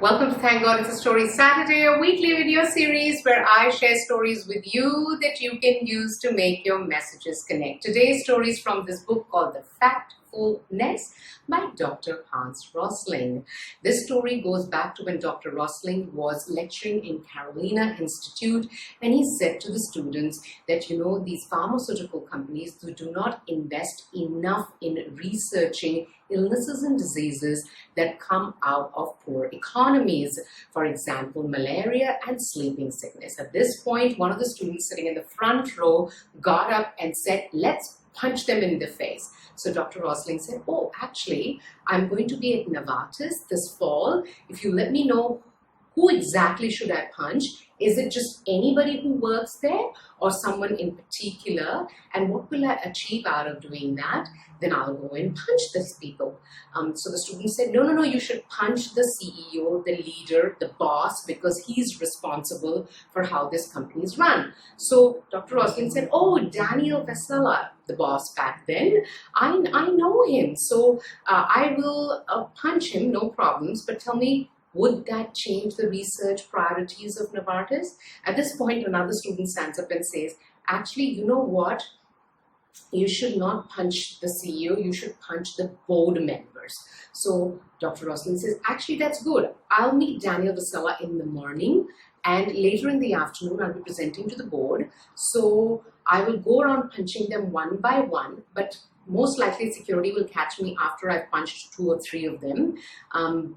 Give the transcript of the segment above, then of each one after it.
Welcome to Thank God It's a Story Saturday, a weekly video series where I share stories with you that you can use to make your messages connect. Today's story is from this book called The Factfulness by Dr. Hans Rosling. This story goes back to when Dr. Rosling was lecturing in Carolina Institute, and he said to the students that, these pharmaceutical companies do not invest enough in researching illnesses and diseases that come out of poor economies. For example, malaria and sleeping sickness. At this point, one of the students sitting in the front row got up and said, "Let's punch them in the face." So Dr. Rosling said, "Oh, actually, I'm going to be at Novartis this fall. If you let me know who exactly should I punch? Is it just anybody who works there or someone in particular? And what will I achieve out of doing that? Then I'll go and punch these people." So the student said, no, you should punch the CEO, the leader, the boss, because he's responsible for how this company is run. So Dr. Rosling said, "Oh, Daniel Vasella, the boss back then, I know him. So I will punch him, no problems, but tell me, would that change the research priorities of Novartis?" At this point, another student stands up and says, "Actually, you know what? You should not punch the CEO, you should punch the board members." So Dr. Rosling says, "Actually, that's good. I'll meet Daniel Vasella in the morning, and later in the afternoon, I'll be presenting to the board. So I will go around punching them one by one, but most likely security will catch me after I've punched 2 or 3 of them.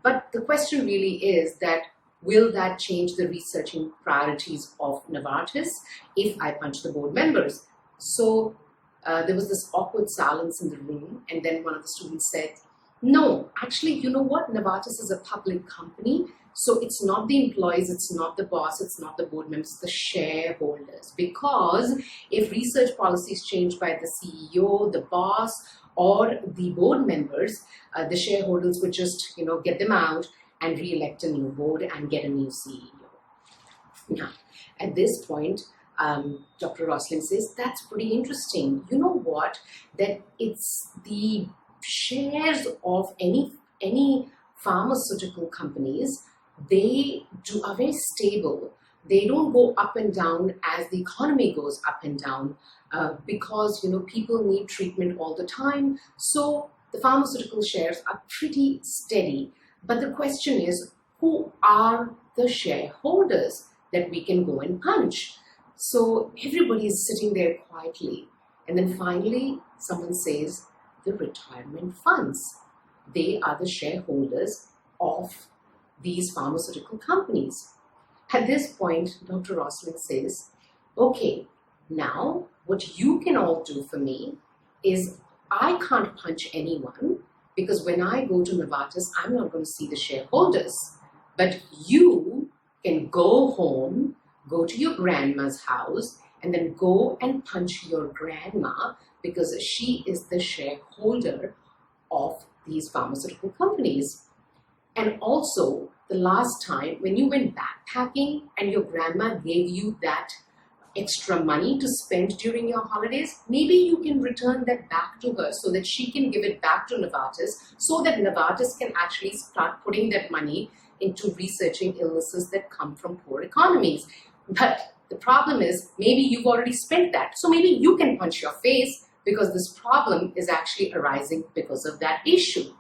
But the question really is that, will that change the researching priorities of Novartis if I punch the board members?" So there was this awkward silence in the room, and then one of the students said, "No, actually, you know what? Novartis is a public company, so it's not the employees, it's not the boss, it's not the board members, it's the shareholders. Because if research policies changed by the CEO, the boss, or the board members, the shareholders would just, get them out and re-elect a new board and get a new CEO." Now, at this point, Dr. Rosling says, "That's pretty interesting. You know what? That it's the shares of any pharmaceutical companies, they are very stable. They don't go up and down as the economy goes up and down because, people need treatment all the time. So the pharmaceutical shares are pretty steady. But the question is, who are the shareholders that we can go and punch?" So everybody is sitting there quietly. And then finally, someone says, "The retirement funds. They are the shareholders of these pharmaceutical companies." At this point, Dr. Rosling says, "Okay, now what you can all do for me is, I can't punch anyone because when I go to Novartis, I'm not going to see the shareholders. But you can go home, go to your grandma's house, and then go and punch your grandma because she is the shareholder of these pharmaceutical companies. And also, the last time when you went backpacking and your grandma gave you that extra money to spend during your holidays, maybe you can return that back to her so that she can give it back to Novartis, so that Novartis can actually start putting that money into researching illnesses that come from poor economies. But the problem is, maybe you've already spent that. So maybe you can punch your face because this problem is actually arising because of that issue."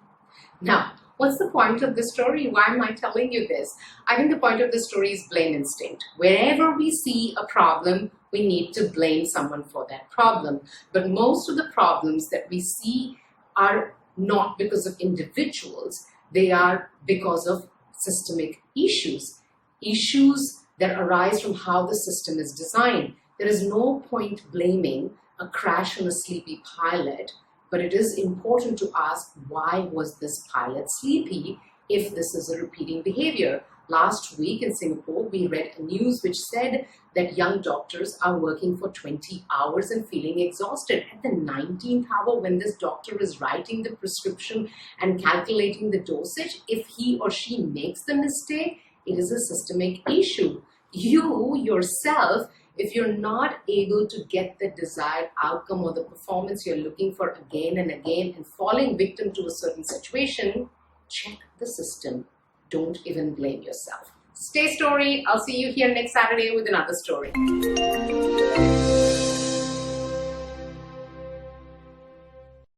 Now, what's the point of this story? Why am I telling you this? I think the point of the story is blame instinct. Wherever we see a problem, we need to blame someone for that problem. But most of the problems that we see are not because of individuals. They are because of systemic issues. Issues that arise from how the system is designed. There is no point blaming a crash on a sleepy pilot, but it is important to ask, why was this pilot sleepy if this is a repeating behavior? Last week in Singapore, we read a news which said that young doctors are working for 20 hours and feeling exhausted. At the 19th hour, when this doctor is writing the prescription and calculating the dosage, if he or she makes the mistake, it is a systemic issue. You yourself, if you're not able to get the desired outcome or the performance you're looking for again and again and falling victim to a certain situation, check the system. don't even blame yourself. Stay story. I'll see you here next Saturday with another story.